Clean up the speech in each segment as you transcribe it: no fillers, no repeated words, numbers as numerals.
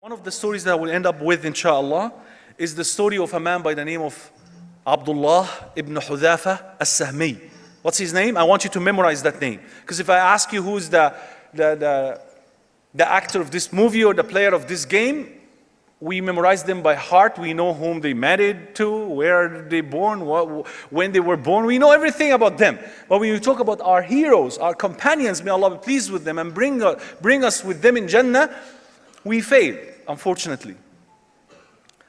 One of the stories that I will end up with, inshallah, is the story of a man by the name of Abdullah ibn Hudhafa as-Sahmi. What's his name? I want you to memorize that name. Because if I ask you who's the actor of this movie or the player of this game, we memorize them by heart. We know whom they married to, where they born, when they were born. We know everything about them. But when you talk about our heroes, our companions, may Allah be pleased with them and bring us with them in Jannah, we fail, unfortunately.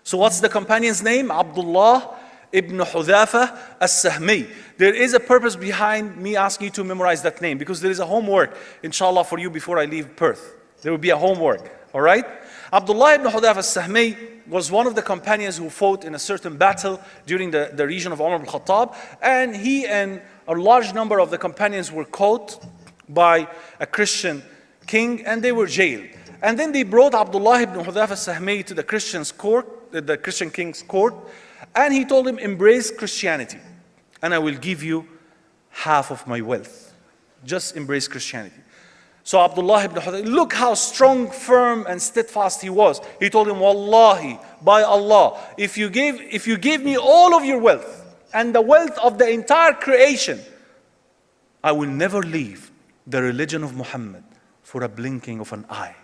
So what's the companion's name? Abdullah ibn Hudhafa as-Sahmi. There is a purpose behind me asking you to memorize that name, because there is a homework, inshallah, for you before I leave Perth. There will be a homework, all right? Abdullah ibn Hudhafa as-Sahmi was one of the companions who fought in a certain battle during the region of Umar ibn Khattab, and he and a large number of the companions were caught by a Christian king, and they were jailed. And then they brought Abdullah ibn Hudhafa as-Sahmi to the Christian king's court, and he told him, embrace Christianity, and I will give you half of my wealth. Just embrace Christianity. So Abdullah ibn Hudhafa, look how strong, firm, and steadfast he was. He told him, Wallahi, by Allah, if you give me all of your wealth and the wealth of the entire creation, I will never leave the religion of Muhammad for a blinking of an eye.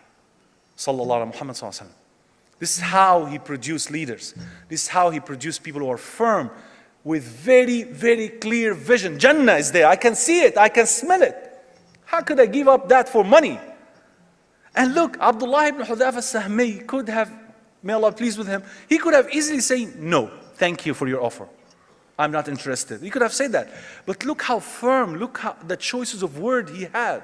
Sallallahu alaihi Muhammad sallallahu alaihi wasallam. This is how he produced leaders. This is how he produced people who are firm with very, very clear vision. Jannah is there. I can see it. I can smell it. How could I give up that for money? And look, Abdullah ibn Hudhafa as-Sahmi could have, may Allah please with him, he could have easily said, no, thank you for your offer. I'm not interested. He could have said that. But look how firm, look how the choices of word he had.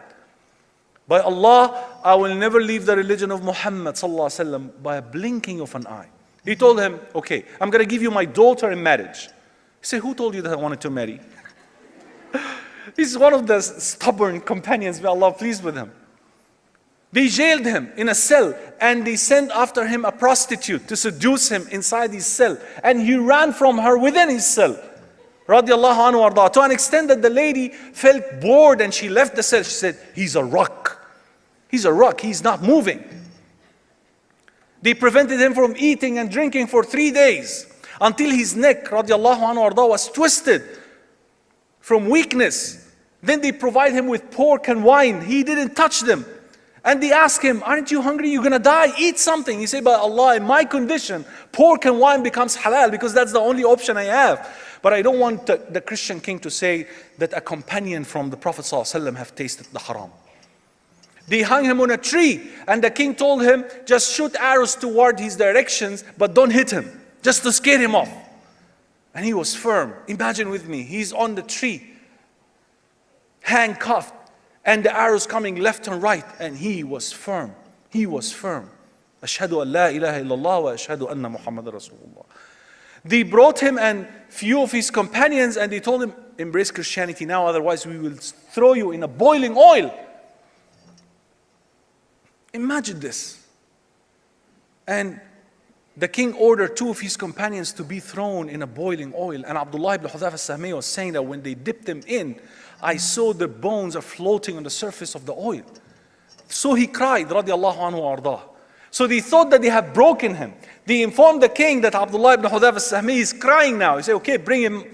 By Allah, I will never leave the religion of Muhammad sallallahu alaihi wasallam by a blinking of an eye. He told him, okay, I'm going to give you my daughter in marriage. He said, who told you that I wanted to marry? He's one of the stubborn companions, may Allah pleased with him. They jailed him in a cell, and they sent after him a prostitute to seduce him inside his cell. And he ran from her within his cell. Radiallahu anhu arda. To an extent that the lady felt bored and she left the cell. She said, he's a rock. He's a rock, he's not moving. They prevented him from eating and drinking for 3 days, until his neck, radiallahu anhu arda, was twisted from weakness. Then they provide him with pork and wine. He didn't touch them. And they ask him, aren't you hungry? You're going to die. Eat something. He said, by Allah, in my condition, pork and wine becomes halal, because that's the only option I have. But I don't want the Christian king to say that a companion from the Prophet ﷺ have tasted the haram. They hung him on a tree, and the king told him, just shoot arrows toward his directions, but don't hit him, just to scare him off. And he was firm. Imagine with me, he's on the tree, handcuffed, and the arrows coming left and right, and he was firm. He was firm. Ashhadu an la ilaha illallah wa ashhadu anna Muhammad Rasulullah. They brought him and few of his companions, and they told him, embrace Christianity now, otherwise we will throw you in a boiling oil. Imagine this. And the king ordered 2 of his companions to be thrown in a boiling oil. And Abdullah ibn Hudhafa as-Sahmi was saying that when they dipped them in, I saw the bones are floating on the surface of the oil. So he cried, radiallahu anhu arda. So they thought that they had broken him. They informed the king that Abdullah ibn Hudhafa as-Sahmi is crying now. He said, okay, bring him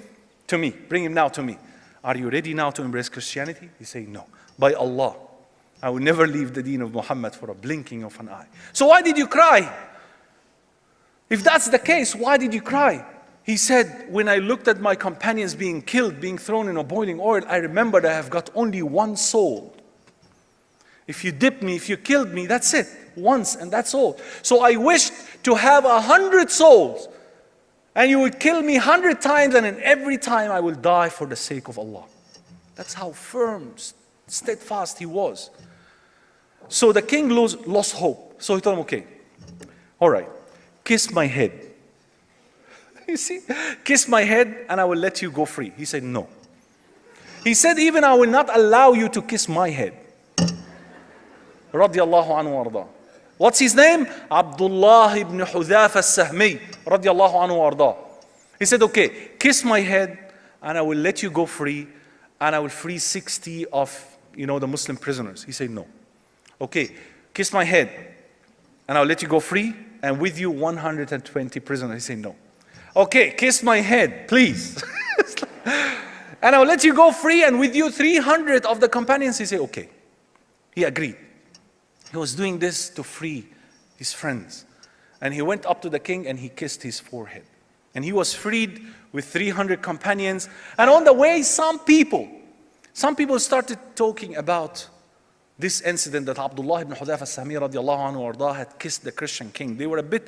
to me. Bring him now to me. Are you ready now to embrace Christianity? He said, no. By Allah, I will never leave the deen of Muhammad for a blinking of an eye. So why did you cry? If that's the case, why did you cry? He said, when I looked at my companions being killed, being thrown in a boiling oil, I remembered I have got only one soul. If you dipped me, if you killed me, that's it. Once, and that's all. So I wished to have 100 souls. And you would kill me 100 times, and in every time I will die for the sake of Allah. That's how firm, steadfast he was. So the king lost hope. So he told him, okay, all right, kiss my head. You see, kiss my head and I will let you go free. He said, no. He said, even I will not allow you to kiss my head. Radiallahu anhu arda. What's his name? Abdullah ibn Hudhafa as-Sahmi. Radiallahu anhu arda. He said, okay, kiss my head and I will let you go free, and I will free 60 of the Muslim prisoners. He said, no. Okay, kiss my head. and I'll let you go free, and with you 120 prisoners. He said, no. Okay, kiss my head, please. And I'll let you go free, and with you 300 of the companions. He said, okay. He agreed. He was doing this to free his friends. And he went up to the king and he kissed his forehead. And he was freed with 300 companions. And on the way, some people started talking about this incident that Abdullah ibn Hudhayfa al-Sahmi radiallahu anhu ardah had kissed the Christian king. They were a bit,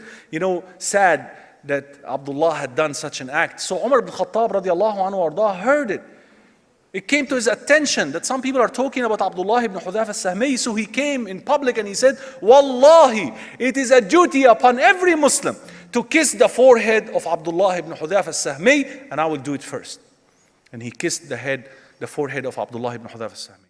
sad that Abdullah had done such an act. So Umar ibn Khattab radiallahu anhu ardah heard it. It came to his attention that some people are talking about Abdullah ibn Hudhayfa al-Sahmi. So he came in public and he said, Wallahi, it is a duty upon every Muslim to kiss the forehead of Abdullah ibn Hudhayfa al-Sahmi, and I will do it first. And he kissed the forehead of Abdullah ibn Hudhayfa al-Sahmi.